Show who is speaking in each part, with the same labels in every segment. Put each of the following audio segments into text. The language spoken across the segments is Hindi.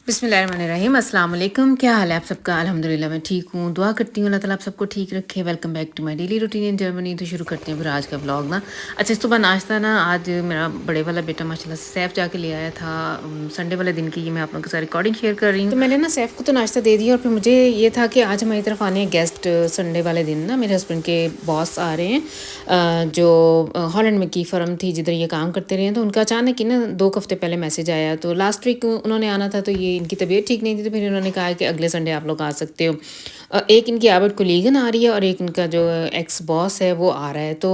Speaker 1: बिस्मिल्लाहिर्रहमानिर्रहीम अस्सलाम वालेकुम। क्या हाल है आप सबका? अल्हम्दुलिल्लाह मैं ठीक हूँ। दुआ करती हूँ अल्लाह ताला आप सबको ठीक रखे। Welcome back to my daily routine in Germany. तो शुरू करते हैं फिर आज का व्लॉग ना। अच्छा, सुबह नाश्ता ना आज मेरा बड़े वाला बेटा माशाल्लाह से सैफ जाके ले आया था संडे वाले दिन की। ये मैं आप लोगों के साथ रिकॉर्डिंग शेयर कर रही हूँ। तो मैंने ना सैफ को तो नाश्ता दे दिया और फिर मुझे ये था कि आज हमारी तरफ आने गेस्ट संडे वाले दिन ना मेरे हस्बैंड के बॉस आ रहे हैं जो हॉलैंड में की फर्म थी जिधर ये काम करते रहे हैं। तो उनका अचानक ही ना 2 हफ्ते पहले मैसेज आया। तो लास्ट वीक उन्होंने आना था तो ये इनकी तबीयत ठीक नहीं थी तो फिर इन्होंने कहा कि अगले संडे आप लोग आ सकते हो। एक इनकी आबद कोलीगन आ रही है और एक इनका जो एक्स बॉस है वो आ रहा है। तो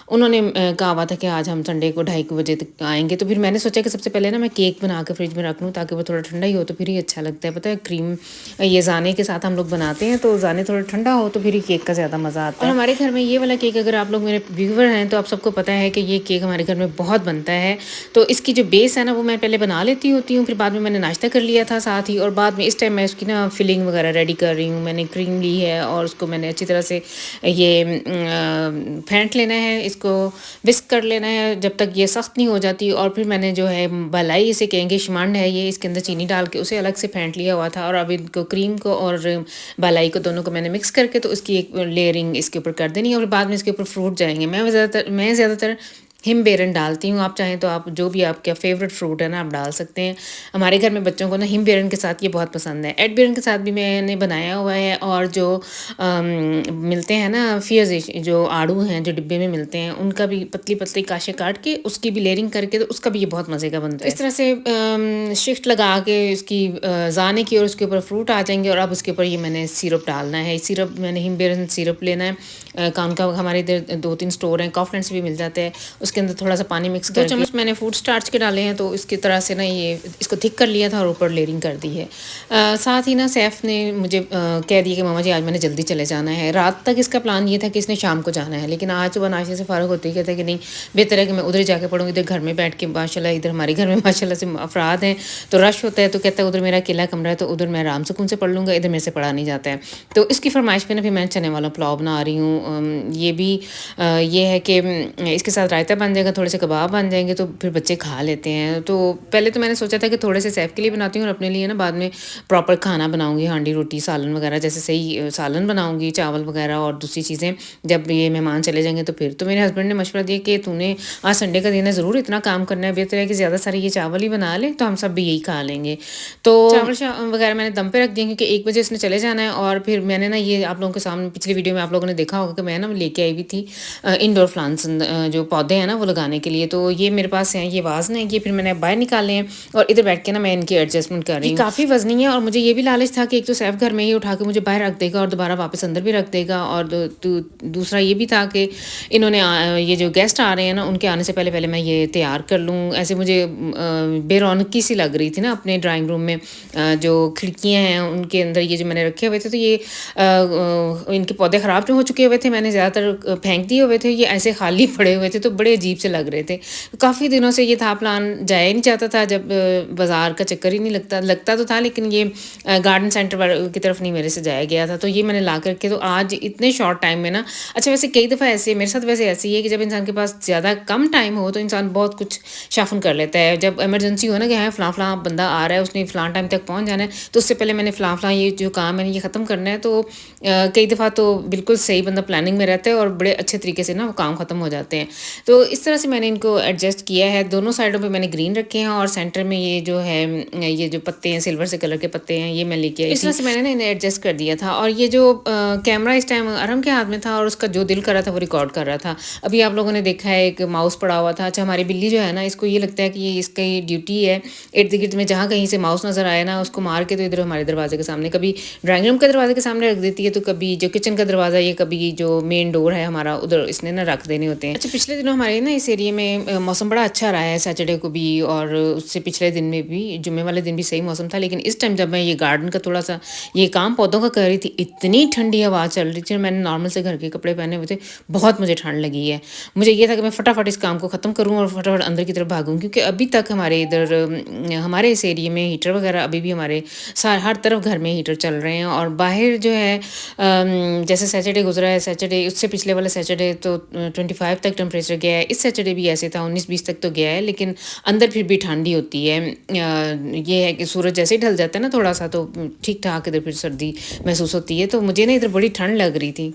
Speaker 1: उन्होंने कहा हुआ था कि आज हम संडे को 2:30 बजे तक आएंगे। तो फिर मैंने सोचा कि सबसे पहले ना मैं केक बना के फ्रिज में रख लूँ ताकि वो थोड़ा ठंडा ही हो तो फिर ही अच्छा लगता है। पता है क्रीम ये जाने के साथ हम लोग बनाते हैं तो जाने थोड़ा ठंडा हो तो फिर ही केक का ज़्यादा मज़ा आता है। और हमारे घर में ये वाला केक अगर आप लोग मेरे व्यूवर हैं तो आप सबको पता है कि ये केक हमारे घर में बहुत बनता है। तो इसकी जो बेस है ना वो मैं पहले बना लेती होती हूँ, फिर बाद में मैंने नाश्ता कर लिया था साथ ही। और बाद में इस टाइम मैं इसकी ना फिलिंग वगैरह रेडी कर रही हूँ। मैंने क्रीम ली है और उसको मैंने अच्छी तरह से ये फेंट लेना है, इसको विस्क कर लेना है जब तक ये सख्त नहीं हो जाती। और फिर मैंने जो है भलाई इसे कहेंगे शिमांड है ये, इसके अंदर चीनी डाल के उसे अलग से फेंट लिया हुआ था। और अब इनको क्रीम को और भलाई को दोनों को मैंने मिक्स करके तो उसकी एक लेयरिंग इसके ऊपर कर देनी है और बाद में इसके ऊपर फ्रूट जाएंगे। मैं ज़्यादातर हिमबेरन डालती हूँ। आप चाहें तो आप जो भी आपका फेवरेट फ्रूट है ना आप डाल सकते हैं। हमारे घर में बच्चों को ना हिमबेरन के साथ ये बहुत पसंद है। एडबेरन के साथ भी मैंने बनाया हुआ है। और जो मिलते हैं ना फियर्स जो आड़ू हैं जो डिब्बे में मिलते हैं उनका भी पतली पतली काशे काट के उसकी भी लेयरिंग करके तो उसका भी ये बहुत मज़े का बनता है। इस तरह से शिफ्ट लगा के इसकी जाने की और उसके ऊपर फ्रूट आ जाएंगे। और अब उसके ऊपर ये मैंने सिरप डालना है। सिरप मैंने हिमबेरन सिरप लेना है। कान का हमारे इधर 2-3 स्टोर हैं, कॉफलैंड से भी मिल जाते हैं। उसके अंदर थोड़ा सा पानी मिक्स कर 2 चम्मच मैंने फूड स्टार्च के डाले हैं तो इसकी तरह से ना ये इसको थिक कर लिया था और ऊपर लेयरिंग कर दी है। साथ ही ना सैफ ने मुझे कह दिया कि मामा जी आज मैंने जल्दी चले जाना है। रात तक इसका प्लान ये था कि इसने शाम को जाना है, लेकिन आज सुबह नाश्ते से फ़ारिग होते ही कहता है कि नहीं बेहतर है कि मैं उधर ही जाके पढ़ूँ। इधर घर में बैठ के माशाल्लाह इधर हमारे घर में माशाल्लाह से अफराद हैं तो रश होता है। तो कहता है उधर मेरा अकेला कमरा है तो उधर मैं आराम सुकून से पढ़ लूँगा, इधर मेरे से पढ़ा नहीं जाता है। तो इसकी फरमाइश पे ना फिर मैं चने वाला पुलाव बना रही हूँ। ये भी ये है कि इसके साथ रायता बन जाएगा, थोड़े से कबाब बन जाएंगे तो फिर बच्चे खा लेते हैं। तो पहले तो मैंने सोचा था कि थोड़े से सैफ के लिए बनाती हूँ और अपने लिए ना बाद में प्रॉपर खाना बनाऊँगी, हांडी रोटी सालन वगैरह जैसे सही सालन बनाऊँगी, चावल वगैरह और दूसरी चीज़ें जब ये मेहमान चले जाएंगे तो फिर। तो मेरे हस्बैंड ने मशवरा दिया कि तूने आज संडे का दिन है ज़रूर इतना काम करना है, बेहतर है कि ज़्यादा सारे ये चावल ही बना ले तो हम सब भी यही खा लेंगे। तो चावल वगैरह मैंने दम पे रख दिए क्योंकि 1 बजे इसने चले जाना है। और फिर मैंने ना ये आप लोगों के सामने पिछली वीडियो में आप लोगों ने देखा होगा कि मैं ना लेके आई हुई थी इंडोर प्लांट्स जो पौधे हैं ना वो लगाने के लिए। तो ये मेरे पास हैं, ये वाज हैं, ये फिर मैंने बाहर निकाले हैं और इधर बैठ के ना मैं इनकी एडजस्टमेंट कर रही हूँ। काफ़ी वजनी है और मुझे ये भी लालच था कि एक तो सैफ घर में ही उठा के मुझे बाहर रख देगा और दोबारा वापस अंदर भी रख देगा। और दूसरा ये भी था कि इन्होंने ये जो गेस्ट आ रहे हैं ना उनके आने से पहले पहले मैं ये तैयार कर लूँ। ऐसे मुझे बेरौनकी सी लग रही थी ना अपने ड्राइंग रूम में। जो खिड़कियाँ हैं उनके अंदर ये जो मैंने रखे हुए थे तो ये इनके पौधे ख़राब जो हो चुके हुए थे, मैंने ज़्यादातर फेंक दिए हुए थे, ये ऐसे खाली पड़े हुए थे तो बड़े अजीब से लग रहे थे। काफ़ी दिनों से ये था प्लान, जाया ही नहीं जाता था, जब बाज़ार का चक्कर ही नहीं लगता तो था लेकिन ये गार्डन सेंटर की तरफ नहीं मेरे से जाया गया था। तो ये मैंने ला करके तो आज इतने शॉर्ट टाइम में ना अच्छा वैसे कई दफ़ा ऐसे मेरे साथ वैसे ऐसे ही है कि जब इंसान के पास ज़्यादा कम टाइम हो तो इंसान बहुत कुछ शाफन कर लेता है। जब इमरजेंसी हो ना कि हाँ फ़लाँ बंदा आ रहा है उसने फ़लाँ टाइम तक पहुँच जाना है तो उससे पहले मैंने फ़लाँ ये जो काम है ये ख़त्म करना है। तो कई दफ़ा तो बिल्कुल सही बंदा प्लानिंग में रहता है और बड़े अच्छे तरीके से ना वो काम ख़त्म हो जाते हैं। तो इस तरह से मैंने इनको एडजस्ट किया है। दोनों साइडों पे मैंने ग्रीन रखे हैं और सेंटर में ये जो है ये जो पत्ते हैं सिल्वर से कलर के पत्ते हैं ये मैं लेके आई थी। इस तरह से मैंने ना इन्हें एडजस्ट कर दिया था। और ये जो कैमरा इस टाइम अरम के हाथ में था और उसका जो दिल कर रहा था वो रिकॉर्ड कर रहा था। अभी आप लोगों ने देखा है एक माउस पड़ा हुआ था। अच्छा हमारी बिल्ली जो है ना इसको ये लगता है कि ये इसकी ड्यूटी है इर्द गिर्द में जहाँ कहीं से माउस नज़र आए ना उसको मार के तो इधर हमारे दरवाजे के सामने कभी ड्राइंग रूम के दरवाजे के सामने रख देती है तो कभी जो किचन का दरवाज़ा ये कभी जो मेन डोर है हमारा उधर इसने ना रख देने होते हैं। अच्छा पिछले दिनों हमारे ना इस एरिया में मौसम बड़ा अच्छा रहा है, सैटरडे को भी और उससे पिछले दिन में भी जुम्मे वाले दिन भी सही मौसम था। लेकिन इस टाइम जब मैं ये गार्डन का थोड़ा सा ये काम पौधों का कर रही थी इतनी ठंडी हवा चल रही थी, मैंने नॉर्मल से घर के कपड़े पहने हुए थे, बहुत मुझे ठंड लगी है। मुझे ये था कि मैं फटाफट इस काम को ख़त्म करूँ और फटाफट अंदर की तरफ भागूँ क्योंकि अभी तक हमारे इधर हमारे इस एरिया में हीटर वगैरह अभी भी हमारे हर तरफ घर में हीटर चल रहे हैं। और बाहर जो है जैसे सैटरडे गुजरा है, सैटरडे उससे पिछले वाले सैटरडे तो 25 तक टेम्परेचर गया है। इस सैटरडे भी ऐसे था, 19-20 तक तो गया है, लेकिन अंदर फिर भी ठंड ही होती है। ये है कि सूरज जैसे ही ढल जाता है ना थोड़ा सा, तो ठीक ठाक इधर फिर सर्दी महसूस होती है। तो मुझे ना इधर बड़ी ठंड लग रही थी।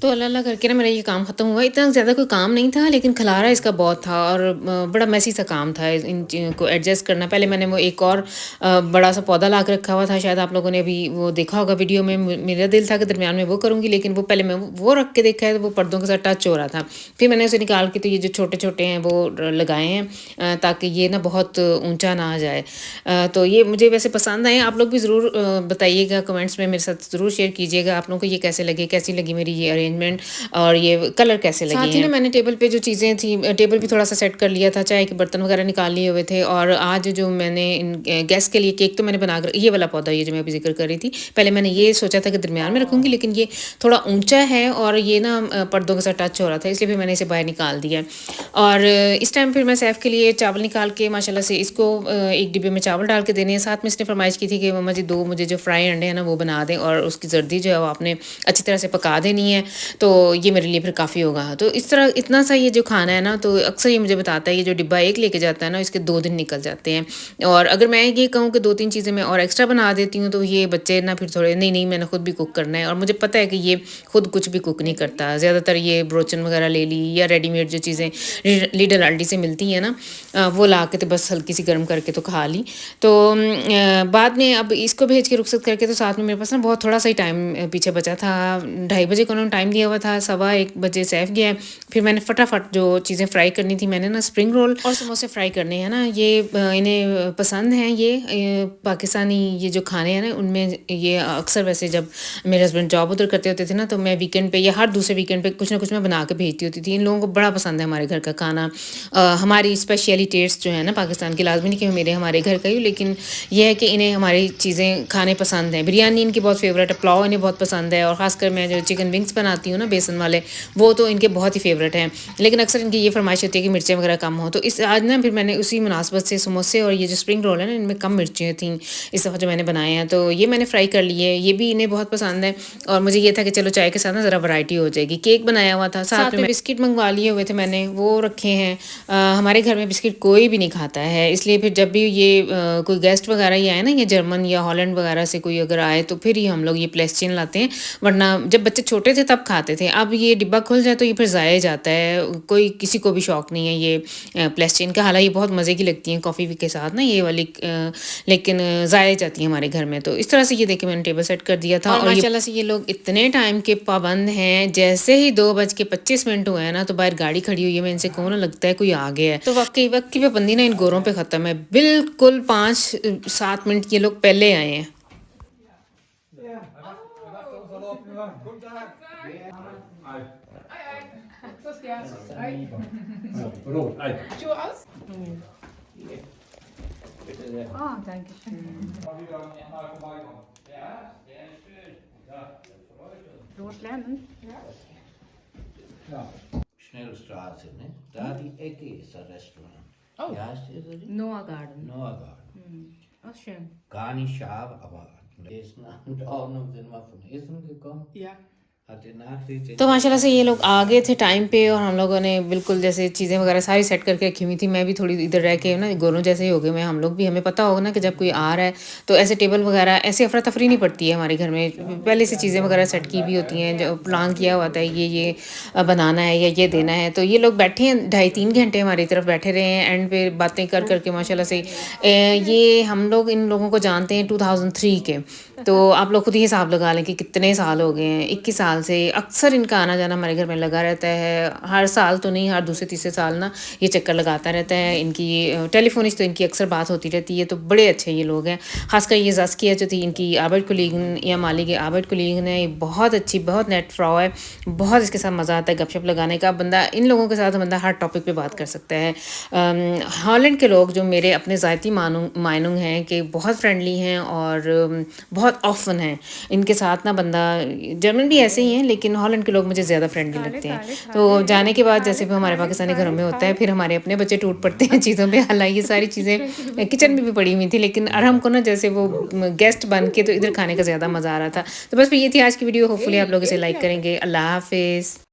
Speaker 1: तो अल्लाह-अल्लाह करके ना मेरा ये काम ख़त्म हुआ। इतना ज़्यादा कोई काम नहीं था, लेकिन खलारा इसका बहुत था और बड़ा मेसी सा काम था इन चीज़ों को एडजस्ट करना। पहले मैंने वो एक और बड़ा सा पौधा ला के रखा हुआ था, शायद आप लोगों ने अभी वो देखा होगा वीडियो में। मेरा दिल था कि दरमियान में वो करूँगी, लेकिन वो पहले मैं वो रख के देखा है तो वो पर्दों के साथ टच हो रहा था। फिर मैंने उसे निकाल के तो ये जो छोटे-छोटे हैं वो लगाए हैं, ताकि ये ना बहुत ऊँचा ना आ जाए। तो ये मुझे वैसे पसंद आए। आप लोग भी ज़रूर बताइएगा कमेंट्स में, मेरे साथ ज़रूर शेयर कीजिएगा आप लोगों को ये कैसे लगे, कैसी लगी मेरी ये अरेंजमेंट और ये कलर कैसे लगे हैं। साथ ही ना मैंने टेबल पे जो चीज़ें थी, टेबल भी थोड़ा सा सेट कर लिया था, चाय के बर्तन वगैरह निकाल लिए हुए थे। और आज जो मैंने गेस्ट के लिए केक तो मैंने बना कर, ये वाला पौधा ये जो मैं अभी जिक्र कर रही थी, पहले मैंने ये सोचा था कि दरमियान में रखूँगी, लेकिन ये थोड़ा ऊँचा है और ये ना पर्दों के साथ टच हो रहा था, इसलिए फिर मैंने इसे बाहर निकाल दिया। और इस टाइम फिर मैं सैफ के लिए चावल निकाल के माशाल्लाह से इसको एक डिब्बे में चावल डाल के देने हैं। साथ में इसने फरमाइश की थी कि मम्मा जी 2 मुझे जो फ्राई अंडे हैं ना वो बना दें, और उसकी जर्दी जो है वो आपने अच्छी तरह से पका देनी है, तो ये मेरे लिए फिर काफ़ी होगा। तो इस तरह इतना सा ये जो खाना है ना, तो अक्सर ये मुझे बताता है, ये जो डिब्बा एक लेके जाता है ना, इसके 2 दिन निकल जाते हैं। और अगर मैं ये कहूँ कि 2-3 चीज़ें मैं और एक्स्ट्रा बना देती हूँ, तो ये बच्चे ना फिर थोड़े नहीं मैंने खुद भी कुक करना है। और मुझे पता है कि ये खुद कुछ भी कुक नहीं करता, ज़्यादातर ये ब्रोचन वगैरह ले ली या रेडीमेड जो चीज़ें लीडर अल्डी से मिलती हैं ना, वो ला के तो बस हल्की सी गर्म करके तो खा ली। तो बाद में अब इसको भेज के रुखसत करके, तो साथ में मेरे पास ना बहुत थोड़ा सा ही टाइम पीछे बचा था। 2:30 बजे को उन्होंने टाइम दिया हुआ था, 1:15 बजे सैफ गया। फिर मैंने फटाफट जो चीज़ें फ्राई करनी थी, मैंने ना स्प्रिंग रोल और समोसे फ्राई करने हैं ना, ये इन्हें पसंद हैं। ये पाकिस्तानी ये जो खाने हैं ना, उनमें ये अक्सर वैसे जब मेरे हस्बैंड जॉब उधर करते होते थे ना, तो मैं वीकेंड पे या हर दूसरे वीकेंड पे कुछ ना कुछ मैं बना के भेजती होती थी। इन लोगों को बड़ा पसंद है हमारे घर का खाना। हमारी स्पेशली टेस्ट जो है ना पाकिस्तान की, लाजमी नहीं कि मेरे हमारे घर का ही, लेकिन यह है कि इन्हें हमारी चीज़ें खाने पसंद हैं। बिरयानी इनकी बहुत फेवरेट है, पुलाव इन्हें बहुत पसंद है, और ख़ासकर मैं जो चिकन विंग्स बनाती हूँ ना बेसन वाले, वो तो इनके बहुत ही फेवरेट हैं। लेकिन अक्सर इनकी ये फरमाइश होती है कि मिर्चें वगैरह कम हो। तो इस आज ना फिर मैंने उसी मुनासबत से समोसे और ये जो स्प्रिंग रोल है ना, इनमें कम मिर्चें थी इस दफ़ा जो मैंने बनाए हैं, तो ये मैंने फ्राई कर लिए। ये भी इन्हें बहुत पसंद है, और मुझे ये था कि चलो चाय के साथ ना ज़रा वैरायटी हो जाएगी। केक बनाया हुआ था, साथ में बिस्किट मंगवा लिए हुए थे मैंने, वो रखे हैं। हमारे घर में बिस्किट कोई भी नहीं खाता है, इसलिए फिर जब भी ये कोई गेस्ट वगैरह ही आए ना, ये जर्मन या हॉलैंड वगैरह से कोई अगर आए, तो फिर ही हम लोग ये प्लेस्टिन लाते हैं, वरना जब बच्चे छोटे थे तब खाते थे। अब ये डिब्बा खुल जाए तो ये फिर ज़ाया जाता है, कोई किसी को भी शौक़ नहीं है ये प्लेस्टिन का। हालांकि ये बहुत मज़े की लगती हैं कॉफ़ी के साथ ना ये वाली, लेकिन ज़ाया जाती है हमारे घर में। तो इस तरह से ये देखे मैंने टेबल सेट कर दिया था, और माशाल्लाह से ये लोग इतने टाइम के पाबंद हैं। जैसे ही 2:25 हुए हैं ना, तो बाहर गाड़ी खड़ी हुई है, मैं इनसे कहूँ ना लगता है कोई आ गया है। तो वाकई वक्त की पाबंदी ना इन गोरों पे ख़त्म है, बिल्कुल 5-7 मिनट ये लोग पहले आए हैं।
Speaker 2: Schnellstraße, ne? Da die Ecke ist das Restaurant.
Speaker 1: Oh.
Speaker 2: Wie heißt die?
Speaker 1: Noah Garden.
Speaker 2: Noah Garden.
Speaker 1: Ach, schön.
Speaker 2: Gar nicht scharf, aber Essen und Ordnung sind wir von Essen gekommen.
Speaker 1: Ja.
Speaker 2: hatte Nachricht
Speaker 1: तो माशाल्लाह से ये लोग आ गए थे टाइम पे और हम लोगों ने बिल्कुल जैसे चीज़ें वगैरह सारी सेट करके रखी हुई थी। मैं भी थोड़ी इधर रह के ना गोरों जैसे ही हो गए मैं हम लोग भी हमें पता होगा ना कि जब कोई आ रहा है तो ऐसे टेबल वगैरह ऐसे अफरा-तफरी नहीं पड़ती है हमारे घर में। पहले से चीज़ें वगैरह सेट की भी होती हैं, जो प्लान किया हुआ होता है ये बनाना है या ये देना है। तो ये लोग बैठे हैं ढाई 3 घंटे हमारी तरफ बैठे रहे हैं एंड पे बातें कर के माशाल्लाह से ये हम लोग इन लोगों को जानते हैं 2003 के। तो आप लोग खुद ही हिसाब लगा लें कि कितने साल हो गए हैं, 21 साल से अक्सर इनका आना-जाना हमारे घर में लगा रहता है। हर साल तो नहीं, हर दूसरे तीसरे साल ना ये चक्कर लगाता रहता है। इनकी टेलीफ़ोनिक तो इनकी अक्सर बात होती रहती है, तो बड़े अच्छे ये लोग हैं। ख़ासकर ये ज़ाज़किया जो थी इनकी आर्बर्ट कोलीग या माली के आर्बर्ट कोलीग ने, बहुत अच्छी, बहुत नेट फ्रॉ है, बहुत इसके साथ मज़ा आता है गपशप लगाने का। बंदा इन लोगों के साथ बंदा हर टॉपिक पे बात कर सकता है। हॉलैंड के लोग जो मेरे अपने ज़ाती मानुंग हैं कि बहुत फ्रेंडली हैं और बहुत ऑफ़न हैं। इनके साथ ना बंदा जर्मन भी ऐसे ही हैं लेकिन हॉलैंड के लोग मुझे ज़्यादा फ्रेंडली लगते हैं। तो जाने के बाद जैसे भी हमारे पाकिस्तानी घरों में होता है फिर हमारे अपने बच्चे टूट पड़ते हैं चीज़ों पे। हालाँकि ये सारी चीज़ें किचन में भी पड़ी हुई थी लेकिन अरहम को ना जैसे वो गेस्ट बन के तो इधर खाने का ज़्यादा मज़ा आ रहा था। तो बस ये थी आज की वीडियो, होपफुली आप लोग इसे लाइक करेंगे। अल्लाह हाफ़िज़।